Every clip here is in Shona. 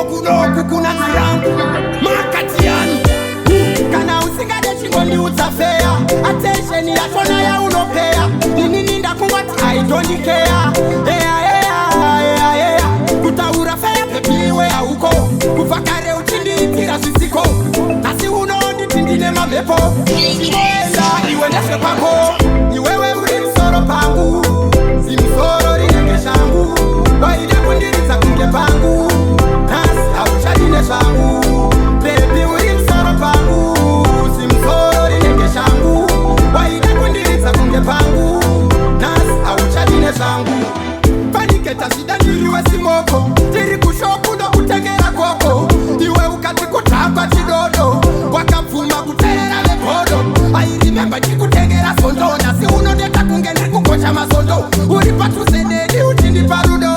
kuno kuna tirangu makatiani kana usingade chingoni utafea attention yachona ya unopea nini ninda kungwati I don't care kutaura fea pepiwe ya uko kufakare uchindi itira sisiko nasi unondi tindine mamepo Mwenda iwendeshe pako iwewe uri Musoro pangu si Musoro rinenge shangu waide kundiriza kunge pangu nasi auchadine shangu baby uri Musoro pangu si Musoro rinenge shangu waide kundiriza kunge pangu nasi auchadine shangu paniketa shida niriwe simoko tiri kushoku ndo kutegera koko iwe ukati kutakwa chidodo wakapfuma kutera lepodo I remember chikutegera sondo nasi unodeta kunge nikukocha masondo uri patusenedi uchindi parudo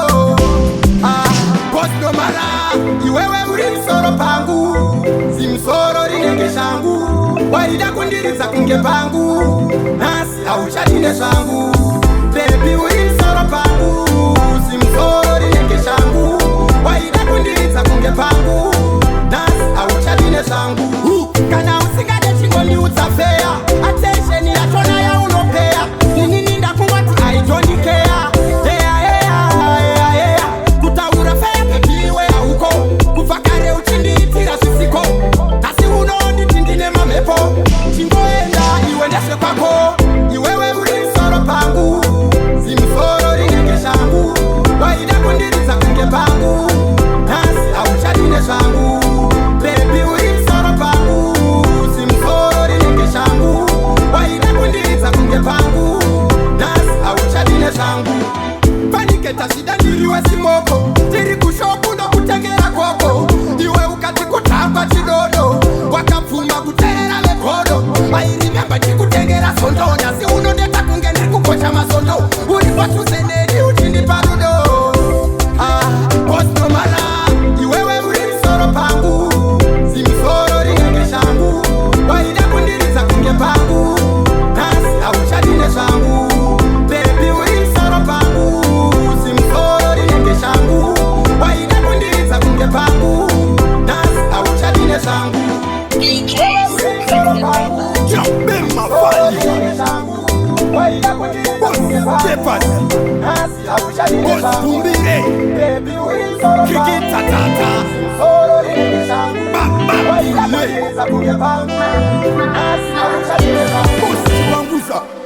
Posto mara iwewe uri Musoro pangu si Musoro rinenge shangu waida kundiriza kunge pangu nasi auchadine shangu baby uri Musoro pangu si Musoro rinenge shangu waida kundiriza kunge pangu nasi auchadine shangu kana usingade chingoni utafea attention yachona ya unopea nini ninda kungwati I don't care kutaura fea pepiwe ya uko kufakare uchindi itira sisiko nasi unondi tindine mamepo chingoenda iwendeshe kwako iwewe uri Musoro pangu si Musoro rinenge shangu waida kundiriza kunge pangu nasi auchadine shangu baby uri Musoro pangu si Musoro rinenge shangu waida kundiriza kunge pangu nasi auchadine shangu paniketa shida niriwe simoko tiri kushoku ndo kutegera koko iwe ukati kutakwa chidodo wakapfuma kutera lepodo I remember chikutegera sondo nasi unodeta kunge nikukocha masondo uri patusenedi uchindi parudo Posto mara iwewe uri Musoro pangu si Musoro rinenge shangu waida kundiriza kunge pangu nasi auchadine shangu baby uri Musoro pangu si Musoro rinenge shangu waida kundiriza kunge pangu nasi auchadine shangu Musoro pangu jambe mafali waida kundiriza kunge pangu nasi auchadine shangu baby uri Musoro pangu Musoro rinenge shangu waida kundiriza kunge pangu nasi auchadine shangu